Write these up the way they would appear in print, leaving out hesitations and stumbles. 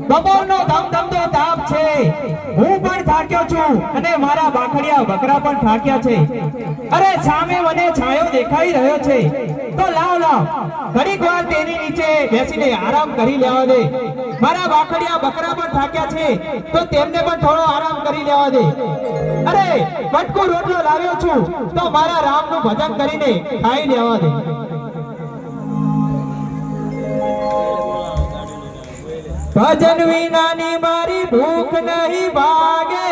બપોરનો ધમધમતો તાપ છે, હું પણ થાક્યો છું અને મારા બાખડિયા બકરા પણ થાક્યા છે. અરે સામે મને છાયો દેખાઈ રહ્યો છે, તો લાવ ઘડીક વાર તેની નીચે બેસીને આરામ કરી લેવા દે. મારા બાખડિયા બકરા પણ થાક્યા છે, તો તેમને પણ થોડો આરામ કરી લેવા દે. અરે બટકો રોટલો લાવ્યો છું, તો મારા રામનું ભજન કરીને ખાઈ લેવા દે. ભજન વિનાની મારી ભૂખ નહીં ભાગે.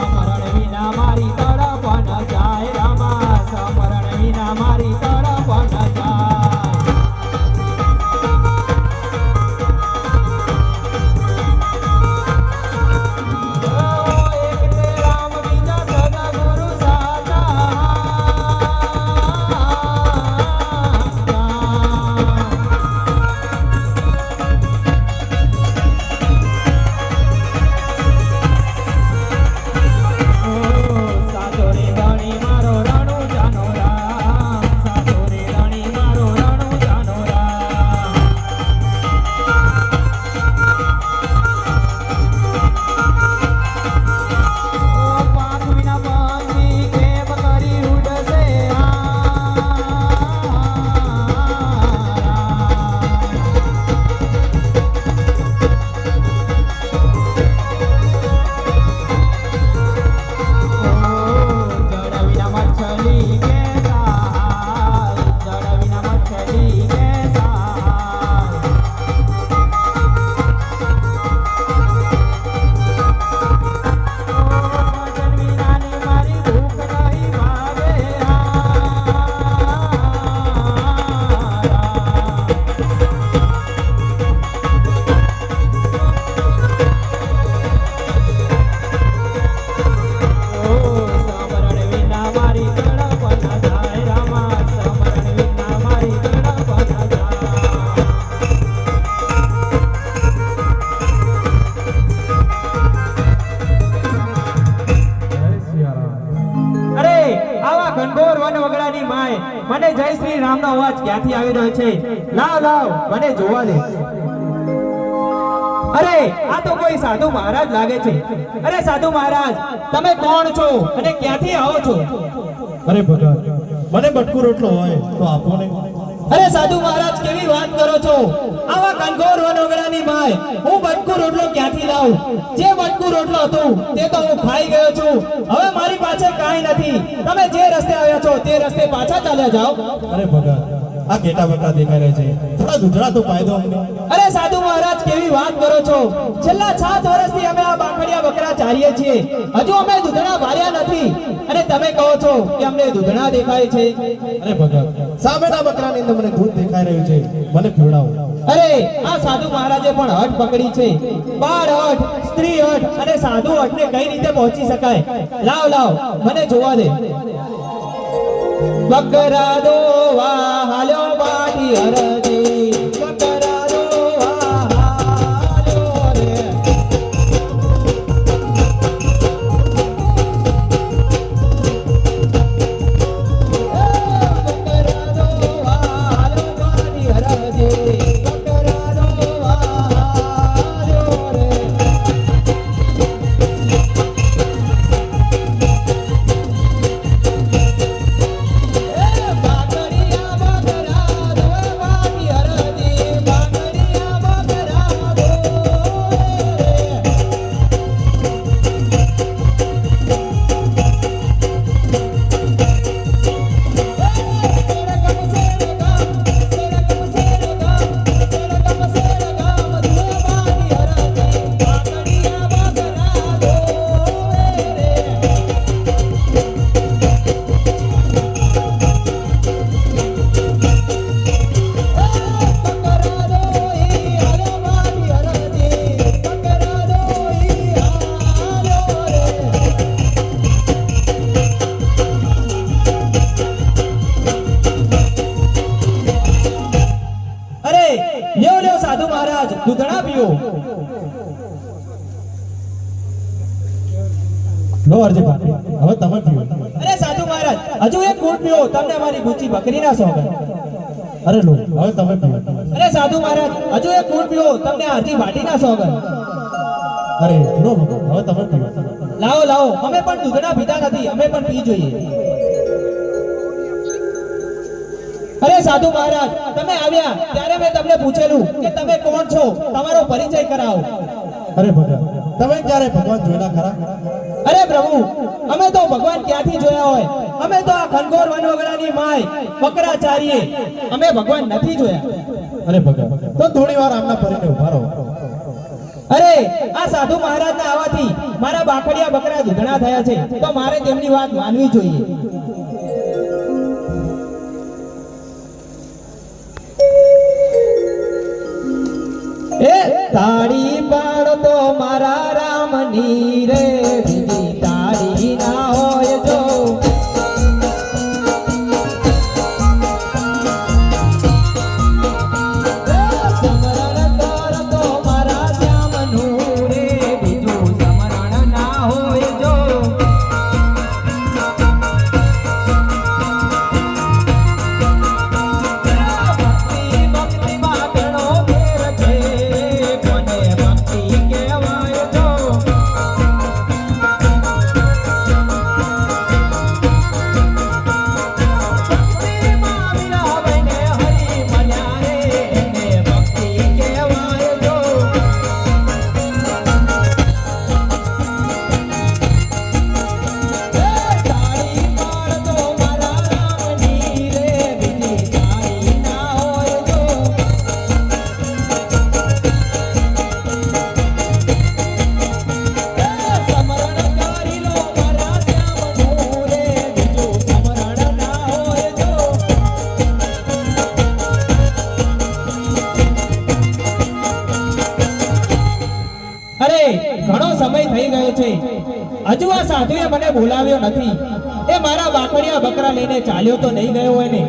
સમરણ વિના મારી તડપ ન જાય રામા, સમરણ વિના મારી તડપ ન જાય. મને જય શ્રી રામનો અવાજ ક્યાંથી આવી રહ્યો છે? લાવ મને જોવા દે. અરે આ તો કોઈ સાધુ મહારાજ લાગે છે. અરે સાધુ મહારાજ, તમે કોણ છો અને ક્યાંથી આવો છો? અરે ભગત, મને બટકુ રોટલો હોય તો આપો ને. અરે સાધુ મહારાજ, કેવી વાત કરો છો? આવા કનકોર વનોગડાની માય હું બટકુ રોટલો ક્યાંથી લાવું? જે બટકુ રોટલો હતું તે તો હું ખાઈ ગયો છું. હવે મારી પાસે કાંઈ નથી. તમે જે રસ્તે આવ્યા છો તે રસ્તે પાછા ચાલ્યા જાઓ. અરે ભગત, આ ઘેટા બકરા દેખાઈ રહે છે, થોડા દૂધડા તો પાઈ દો અમને. અરે સાધુ મહારાજ, કેવી વાત કરો છો? છેલ્લા 7 વર્ષથી અમે આ બાખડિયા બકરા ચારીએ છીએ, હજુ અમે દૂધણા ભાર્યા નથી અને તમે કહો છો કે અમને દૂધણા દેખાય છે. અરે ભગત, સામેના બકરાની અંદર મને દૂધ દેખાઈ રહ્યું છે, મને પીવડાવો. અરે આ સાધુ મહારાજે પણ હઠ પકડી છે. બાળ હઠ, સ્ત્રી હઠ અને સાધુ હઠ ને કઈ રીતે પહોંચી શકાય? લાવ મને જોવા દે. બકરા દોવા હાલ્યો બાટી હરજી, બકરા દોવા હાલ્યો રે. બકરા દોવા પીઓ. લો અરજી પાટી હવે તમે પીઓ. અરે સાધુ મહારાજ, હજુ એક ઘૂંટ પીઓ, તમને અમારી બુચી બકરીના સોગંદ. અરે લો હવે તમે પીઓ. અરે સાધુ મહારાજ, હજુ એક ઘૂંટ પીઓ, તમને આરતી વાટીના સોગંદ. અરે લો ભગત હવે તમે પીઓ. લાવો લાવો, અમે પણ દૂધના પીતા નથી, અમે પણ પી જોઈએ. અરે સાધુ મહારાજ, તમે આવ્યા ત્યારે મેં તમને પૂછેલું કે તમે કોણ છો, તમારો પરિચય કરાવો. અરે ભગત તમે ક્યારે ભગવાન જોયેલા ખરા? અરે પ્રભુ, અમે તો ભગવાન ક્યાંથી જોયા હોય, અમે તો આ ખનગોર વનવગડાની માય બકરા ચારીએ, અમે ભગવાન નથી જોયા. અરે ભગત તો થોડી વાર આમના પરીને ઉભા રહો. અરે આ સાધુ મહારાજના આવવાથી મારા બાખડિયા બકરા દૂધણા થયા છે, તો મારે તેમની વાત માનવી જોઈએ. એ તાળી પાડતો મારા રામની રે, બીજી તાળી ના હોય જો. સમરણ કરતો મારા શ્યામનું રે, બીજું સમરણ ના હોય જો. ભક્તિમાં ઘણો ફેર છે, કોને ભક્તિ કહેવાય જો. ભક્તિમાં વિરાવીને હરી મળ્યા રે, એને ભક્તિ કહેવાય જો. તાળી પાડતો મારા રામની રે, બીજી તાળી ના હોય જો. સમરણ કરી લો મારા શ્યામનું રે, બીજું સમરણ ના હોય જો. અરે ઘણો સમય થઈ ગયો છે, હજુ આ સાધુએ મને બોલાવ્યો નથી. એ મારા બાકડિયા બકરા લઈને ચાલ્યો તો નહીં ગયો હોય ને.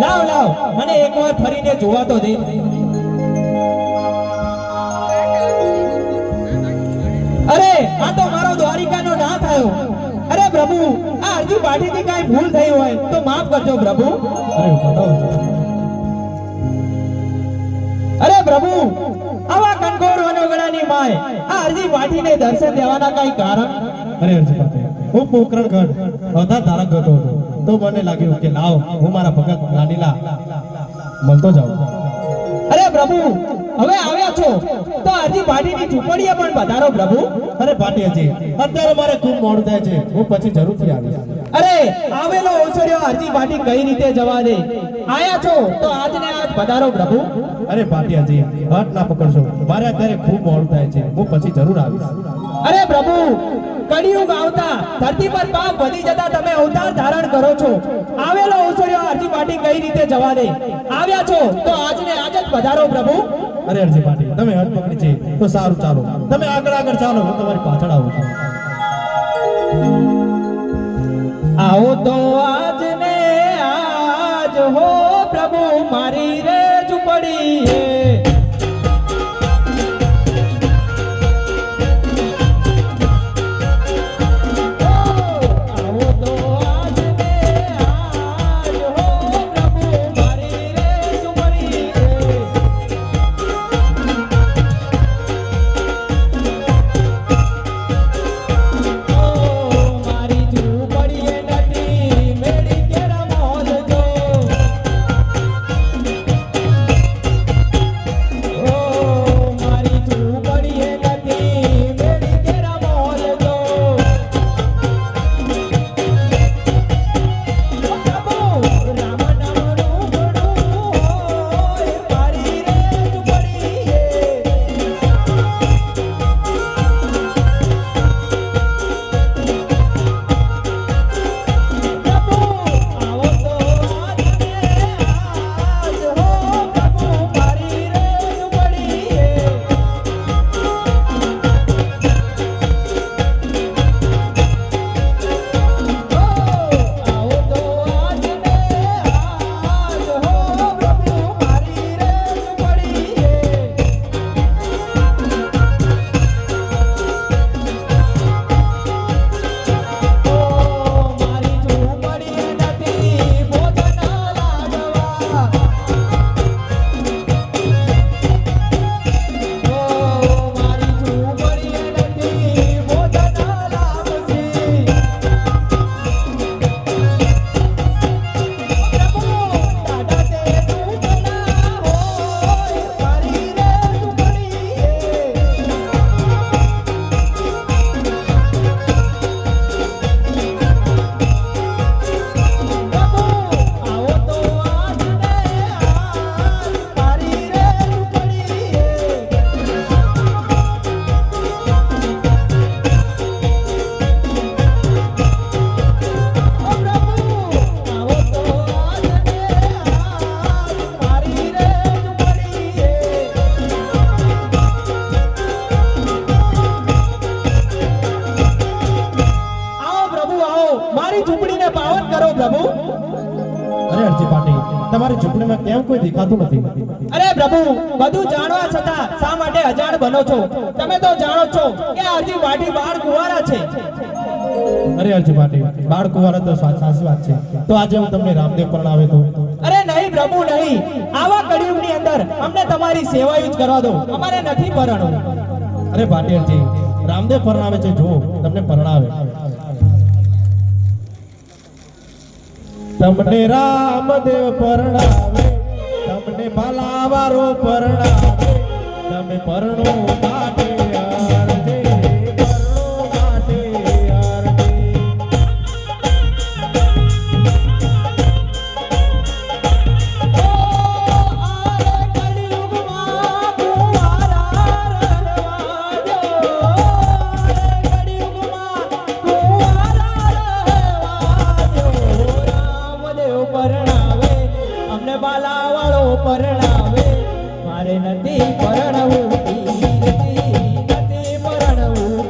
લાવ લાવ, મને એકવાર ફરીને જોવા તો દે. અરે આ તો મારો દ્વારિકાનો ના થયો. અરે પ્રભુ, આ અરજી પાટીથી કાંઈ ભૂલ થઈ હોય તો માફ કરજો પ્રભુ. અરે બતાવો. અરે પ્રભુ, આવા કનકોર વનોગડાની માય આ અરજી પાટીને દર્શન દેવાના કઈ કારણ? અરે અરજી પાટી હું પોકરણગઢ અવતાર ધારક ગયો હતો, તો મને લાગ્યું કે લાવ હું મારા ભગત રાનીલા મળતો જાઉં. અરે પ્રભુ, હવે આવ્યા છો તો અરજી પાટીની ઝૂંપડીએ પણ પધારો પ્રભુ. અરે પાટીજી અત્યારે મારે ખૂબ મોડું થાય છે, હું પછી જરૂરથી આવીશ. અરે આવેલો ઓસર્યો અરજી પાટી કઈ રીતે જવા દે? આયા છો તો આજને આજ પધારો પ્રભુ. અરે પાટીજી હટ ના પકડશો, મારે અત્યારે ખૂબ મોડું થાય છે, હું પછી જરૂર આવીશ. અરે પ્રભુ, કળિયુગ આવતા ધરતી પર પાપ વધી જતા તમે અવતાર ધારણ કરો છો. આવેલો ઓસર્યો અરજી પાટી કઈ રીતે જવા દે? આવ્યા છો તો આજને આજ જ પધારો પ્રભુ. અરે અરજી પાટી તમે હટ પકડી છે તો સારું, ચાલો તમે આગળ આગળ ચાલો, હું તમારી પાછળ આવું છું. આવો તો આજ ને આજ હો પ્રભુ, મારી રે ઝૂંપડી હે. આવો તો આજ ને આજ હો પ્રભુ, મારી રે ઝૂંપડી હે. મારી ઝૂંપડીએ નથી મેળી કેરા મોજ જો. પાટી તમારી ઝૂંપડીમાં કેમ કોઈ દેખાતું નથી? અરે પ્રભુ, બધું જાણવા છતાં શા માટે અજાણ બનો છો? તમે તો જાણો છો કે આ અરજી પાટી બાળ કુંવારા છે. અરે અરજી પાટી, બાળ કુંવારા તો સાચી વાત છે. તો આજે હું તમને રામદેવ પરણાવે તો? અરે નહીં પ્રભુ નહીં, આવા કળિયુગની અંદર અમને તમારી સેવા જ કરવા દો, અમારે નથી પરણવું. અરે પાટીલજી, રામદેવ પરણાવે છે, જો તમને પરણાવે. તમને રામદેવ પરણાવે, તમને ભલાવારો પરણાવે, તમે પરણો માટે અરજે, પરણો માટે અરજે. પરણાવે મારે નથી પરણવું નથી પરણવું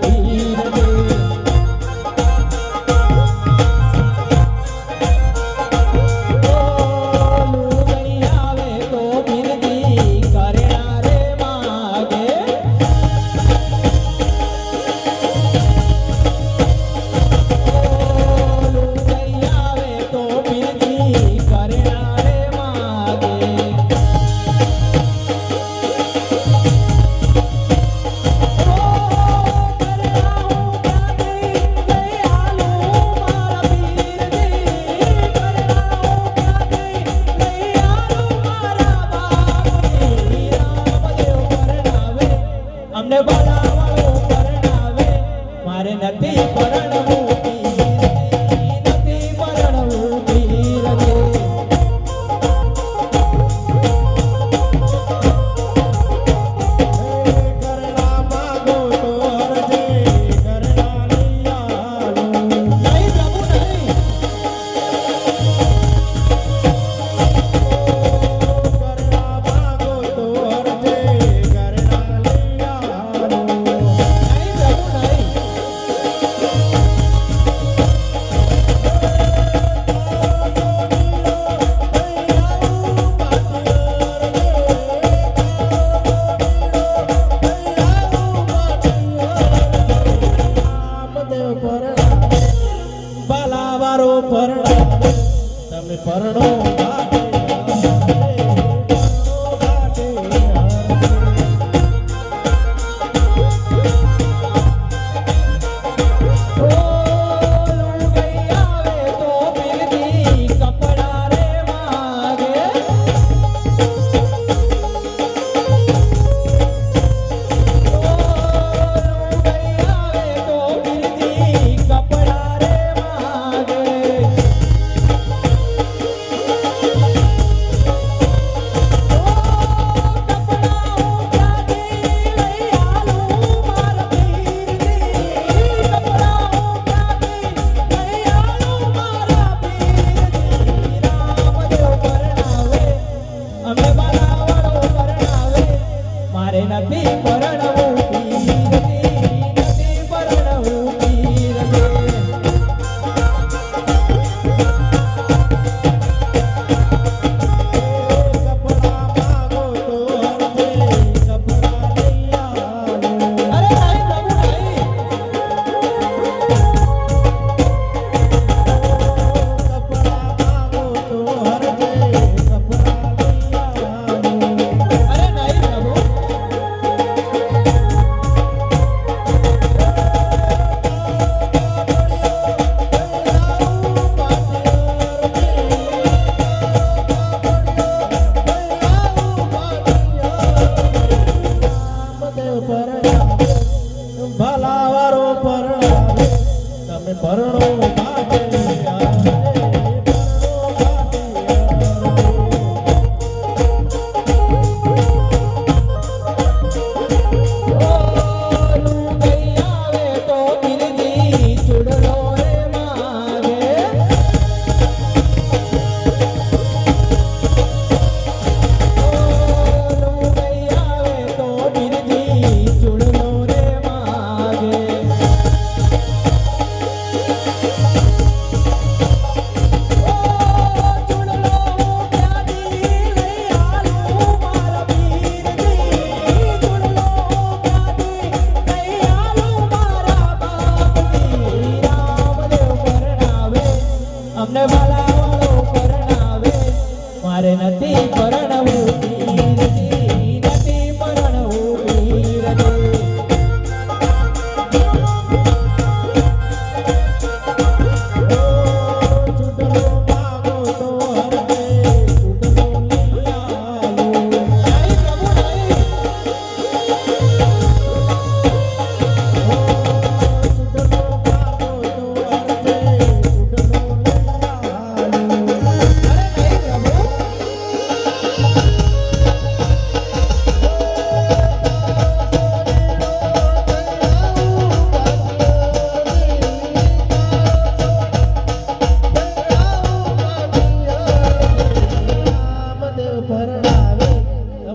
આવે તો બિરદી કરેણા રે માગે આવે તો બિરદી કરેણા રે માગે. મારે નથી પરણવું પીરજી, નથી પરણવું પીરજી.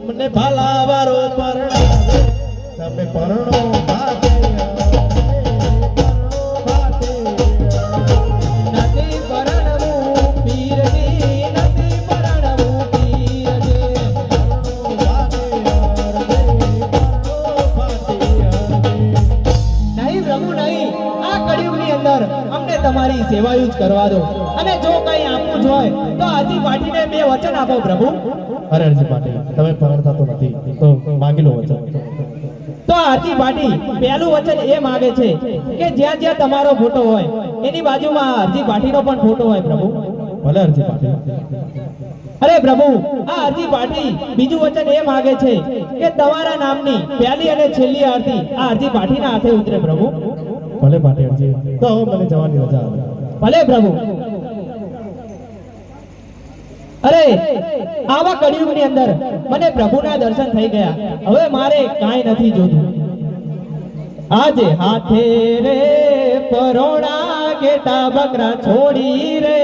તમને ભાલાવારો પરણાવે, તમે પરણો ભાતે, પરણો ભાતે. નથી પરણવું પીરજી, નથી પરણવું પીરજી. પરણો ભાતે, પરણો ભાતે. નહીં પ્રભુ નહીં, આ કળિયુગની અંદર અમને તમારી સેવાયું જ કરવા દો. અને જો કંઈ આપવું જ હોય તો આજી પાટીને બે વચન આપો પ્રભુ. અરે અરજી પાટીલ, તમે પરણતા તો નથી તો માંગી લો વચન. તો આરતી પાટી પહેલું વચન એ માંગે છે કે જ્યાં જ્યાં તમારો ફોટો હોય એની બાજુમાં આરતી પાટીનો પણ ફોટો હોય પ્રભુ. ભલે અરજી પાટીલ. અરે પ્રભુ, આ આરતી પાટી બીજું વચન એ માંગે છે કે તમારા નામની પહેલી અને છેલ્લી આરતી આ આરતી પાટીના હાથે ઉતરે પ્રભુ. ભલે પાટીલ અરજી, તો હવે મને જવાની રજા આવે. ભલે પ્રભુ. અરે આવા કળિયુગની અંદર મને પ્રભુના દર્શન થઈ ગયા. હવે મારે કાંઈ નથી જોતું. આજે હાથે રે પરોણા ઘેટા બકરા છોડી રે